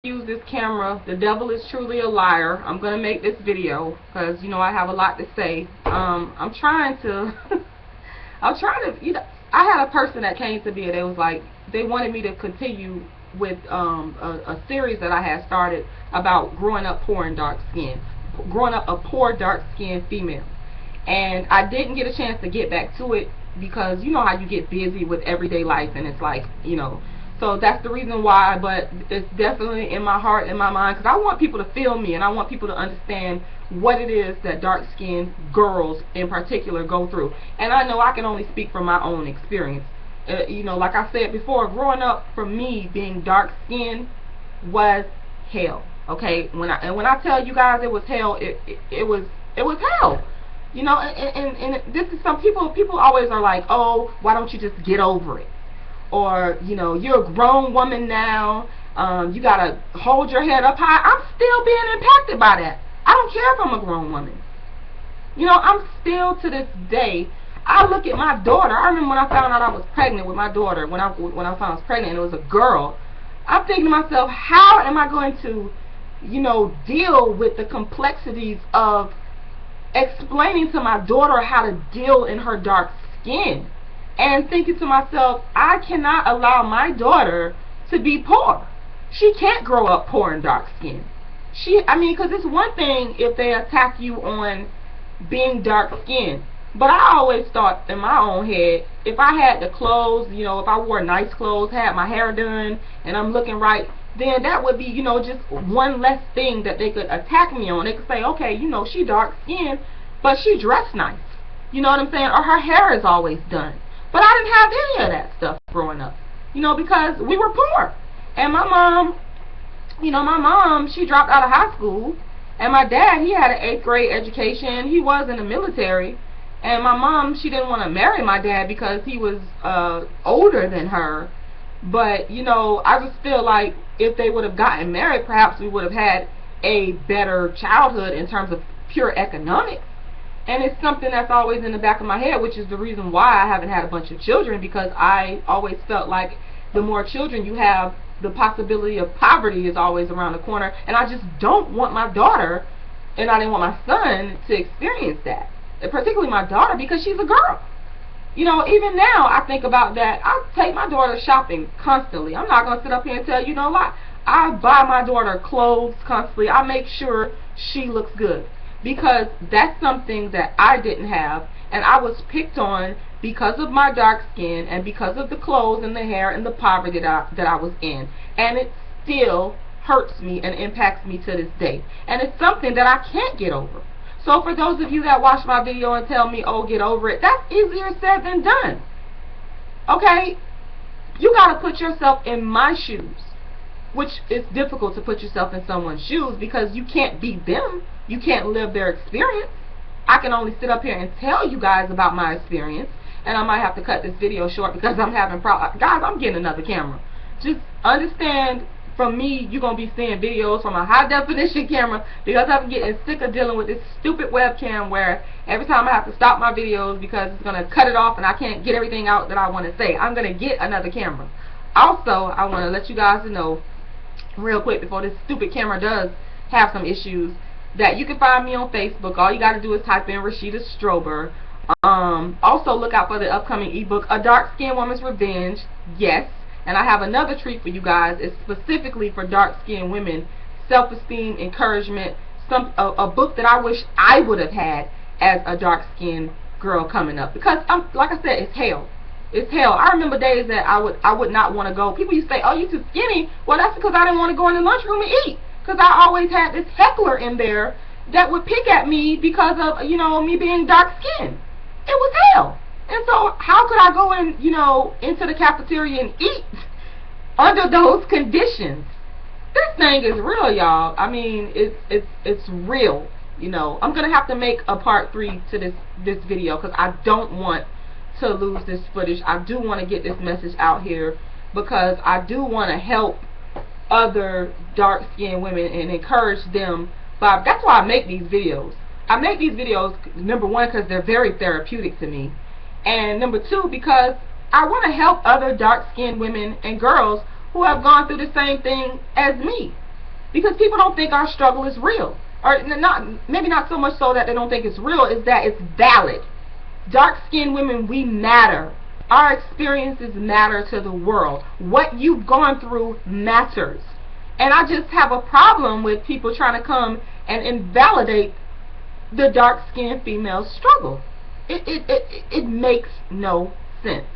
use this camera. The devil is truly a liar. I'm gonna make this video because I have a lot to say. I'm trying to I had a person that came to me and they wanted me to continue with a series that I had started about growing up poor and dark skinned, growing up a poor dark skinned female, and I didn't get a chance to get back to it because you know how you get busy with everyday life, and it's like, so that's the reason why. But it's definitely in my heart and my mind because I want people to feel me, and I want people to understand what it is that dark-skinned girls in particular go through. And I know I can only speak from my own experience. Like I said before, growing up for me, being dark-skinned was hell. Okay, when I tell you guys it was hell, it was hell. And this is some people always are like, oh, why don't you just get over it? Or, you're a grown woman now, you gotta hold your head up high. I'm still being impacted by that. I don't care if I'm a grown woman. I'm still, to this day, I look at my daughter. I remember when I found out I was pregnant with my daughter, when I found I was pregnant and it was a girl, I'm thinking to myself, how am I going to, deal with the complexities of explaining to my daughter how to deal in her dark skin? And thinking to myself, I cannot allow my daughter to be poor. She can't grow up poor and dark skinned. Because it's one thing if they attack you on being dark skinned, but I always thought in my own head, if I had the clothes, if I wore nice clothes, had my hair done, and I'm looking right, then that would be, just one less thing that they could attack me on. They could say, okay, she dark skinned, but she dressed nice. You know what I'm saying? Or her hair is always done. But I didn't have any of that stuff growing up, because we were poor. And my mom, she dropped out of high school. And my dad, he had an 8th grade education. He was in the military. And my mom, she didn't want to marry my dad because he was older than her. But, I just feel like if they would have gotten married, perhaps we would have had a better childhood in terms of pure economics. And it's something that's always in the back of my head, which is the reason why I haven't had a bunch of children, because I always felt like the more children you have, the possibility of poverty is always around the corner. And I just don't want my daughter, and I didn't want my son to experience that. And particularly my daughter, because she's a girl. Even now I think about that. I take my daughter shopping constantly. I'm not going to sit up here and tell you no lie. I buy my daughter clothes constantly. I make sure she looks good, because that's something that I didn't have, and I was picked on because of my dark skin and because of the clothes and the hair and the poverty that I was in. And it still hurts me and impacts me to this day. And it's something that I can't get over. So for those of you that watch my video and tell me, oh, get over it, that's easier said than done. Okay? You got to put yourself in my shoes, which is difficult to put yourself in someone's shoes because you can't be them. You can't live their experience. I can only sit up here and tell you guys about my experience, and I might have to cut this video short because I'm having problems. Guys, I'm getting another camera. Just understand, from me, you're going to be seeing videos from a high-definition camera because I'm getting sick of dealing with this stupid webcam where every time I have to stop my videos because it's going to cut it off and I can't get everything out that I want to say. I'm going to get another camera. Also, I want to let you guys know real quick before this stupid camera does have some issues, that you can find me on Facebook. All you got to do is type in Rashida Strober. Also look out for the upcoming ebook, A Dark Skinned Woman's Revenge. Yes, and I have another treat for you guys. It's specifically for dark skinned women, self-esteem, encouragement, a book that I wish I would have had as a dark skinned girl coming up, because like I said, it's hell. It's hell. I remember days that I would not want to go. People used to say, oh, you too skinny. Well, that's because I didn't want to go in the lunchroom and eat, because I always had this heckler in there that would pick at me because of, me being dark skinned. It was hell. And so how could I go in, into the cafeteria and eat under those conditions? This thing is real, y'all. I mean, it's real. I'm gonna have to make a part 3 to this video because I don't want to lose this footage. I do want to get this message out here because I do want to help other dark-skinned women and encourage them. But that's why I make these videos. I make these videos, number one, because they're very therapeutic to me, and number two, because I want to help other dark-skinned women and girls who have gone through the same thing as me. because people don't think our struggle is real, or not, maybe not so much so that they don't think it's real, is that it's valid. Dark-skinned women, we matter. Our experiences matter to the world. What you've gone through matters. And I just have a problem with people trying to come and invalidate the dark-skinned female struggle. It makes no sense.